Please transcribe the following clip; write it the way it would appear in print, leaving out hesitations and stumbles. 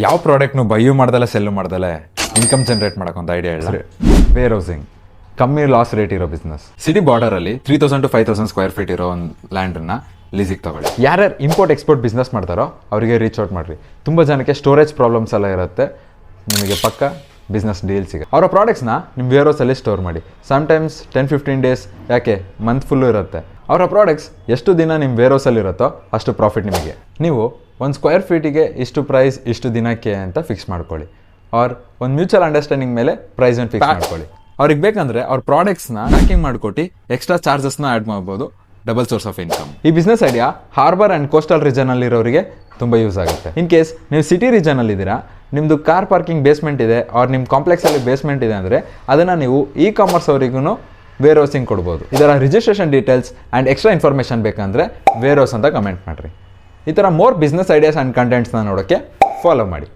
ಯಾವ ಪ್ರಾಡಕ್ಟ್ನು ಬೈಯು ಮಾಡ್ದಲೆ ಸೆಲ್ಲು ಮಾಡ್ದಲೆ ಇನ್ಕಮ್ ಜನರೇಟ್ ಮಾಡೋಕೆ ಒಂದು ಐಡಿಯಾ ಹೇಳಿ. ವೇರ್ ಹೌಸಿಂಗ್ ಕಮ್ಮಿ ಲಾಸ್ ರೇಟ್ ಇರೋ ಬಿಸ್ನೆಸ್. ಸಿಟಿ ಬಾರ್ಡರಲ್ಲಿ 3000 to 5000 ಸ್ಕ್ವೇರ್ ಫೀಟ್ ಇರೋ ಒಂದು ಲ್ಯಾಂಡನ್ನ ಲೀಸಿಗೆ ತಗೊಳ್ಳಿ. ಯಾರ್ಯಾರು ಇಂಪೋರ್ಟ್ ಎಕ್ಸ್ಪೋರ್ಟ್ ಬಿಸ್ನೆಸ್ ಮಾಡ್ತಾರೋ ಅವರಿಗೆ ರೀಚ್ ಔಟ್ ಮಾಡಿರಿ. ತುಂಬ ಜನಕ್ಕೆ ಸ್ಟೋರೇಜ್ ಪ್ರಾಬ್ಲಮ್ಸ್ ಎಲ್ಲ ಇರುತ್ತೆ, ನಿಮಗೆ ಪಕ್ಕ ಬಿಸ್ನೆಸ್ ಡೀಲ್ ಸಿಗುತ್ತೆ. ಅವರ ಪ್ರಾಡಕ್ಟ್ಸ್ನ ನಿಮ್ಮ ವೇರ್ ಹೌಸಲ್ಲಿ ಸ್ಟೋರ್ ಮಾಡಿ. ಸಮ್ಟೈಮ್ಸ್ 10-15 ಡೇಸ್, ಯಾಕೆ ಮಂತ್ ಫುಲ್ಲು ಇರುತ್ತೆ. ಅವರ ಪ್ರಾಡಕ್ಟ್ಸ್ ಎಷ್ಟು ದಿನ ನಿಮ್ಮ ವೇರ್ ಹೌಸಲ್ಲಿ ಇರುತ್ತೋ ಅಷ್ಟು ಪ್ರಾಫಿಟ್ ನಿಮಗೆ. ನೀವು ಒಂದು ಸ್ಕ್ವೇರ್ ಫೀಟಿಗೆ ಇಷ್ಟು ಪ್ರೈಸ್ ಇಷ್ಟು ದಿನಕ್ಕೆ ಅಂತ ಫಿಕ್ಸ್ ಮಾಡ್ಕೊಳ್ಳಿ. ಆರ್ ಒಂದು ಮ್ಯೂಚುವಲ್ ಅಂಡರ್ಸ್ಟ್ಯಾಂಡಿಂಗ್ ಮೇಲೆ ಪ್ರೈಸನ್ನು ಫಿಕ್ಸ್ ಮಾಡ್ಕೊಳ್ಳಿ. ಅವ್ರಿಗೆ ಬೇಕಂದ್ರೆ ಅವ್ರ ಪ್ರಾಡಕ್ಟ್ಸ್ನ ಪ್ಯಾಕಿಂಗ್ ಮಾಡಿಕೊಟ್ಟು ಎಕ್ಸ್ಟ್ರಾ ಚಾರ್ಜಸ್ನ ಆ್ಯಡ್ ಮಾಡ್ಬೋದು. Double source of income. ಈ business idea harbour and coastal ರೀಜನಲ್ಲಿರೋರಿಗೆ ತುಂಬ ಯೂಸ್ ಆಗುತ್ತೆ. ಇನ್ ಕೇಸ್ ನೀವು ಸಿಟಿ ರೀಜನಲ್ಲಿದ್ದೀರಾ, ನಿಮ್ಮದು ಕಾರ್ ಪಾರ್ಕಿಂಗ್ ಬೇಸ್ಮೆಂಟ್ ಇದೆ ಆರ್ ನಿಮ್ಮ ಕಾಂಪ್ಲೆಕ್ಸಲ್ಲಿ ಬೇಸ್ಮೆಂಟ್ ಇದೆ ಅಂದರೆ ಅದನ್ನು ನೀವು ಇ ಕಾಮರ್ಸ್ ಅವರಿಗೂ ವೇರ್ ಹೌಸಿಂಗ್ ಕೊಡ್ಬೋದು. ಇದರ registration details and extra information ಬೇಕಂದರೆ ವೇರ್ ಹೌಸ್ ಅಂತ ಕಮೆಂಟ್ ಮಾಡಿರಿ. ಈ ಥರ ಮೋರ್ ಬಿಸ್ನೆಸ್ ಐಡಿಯಾಸ್ ಆ್ಯಂಡ್ ಕಂಟೆಂಟ್ಸ್ನ ನೋಡೋಕ್ಕೆ ಫಾಲೋ ಮಾಡಿ.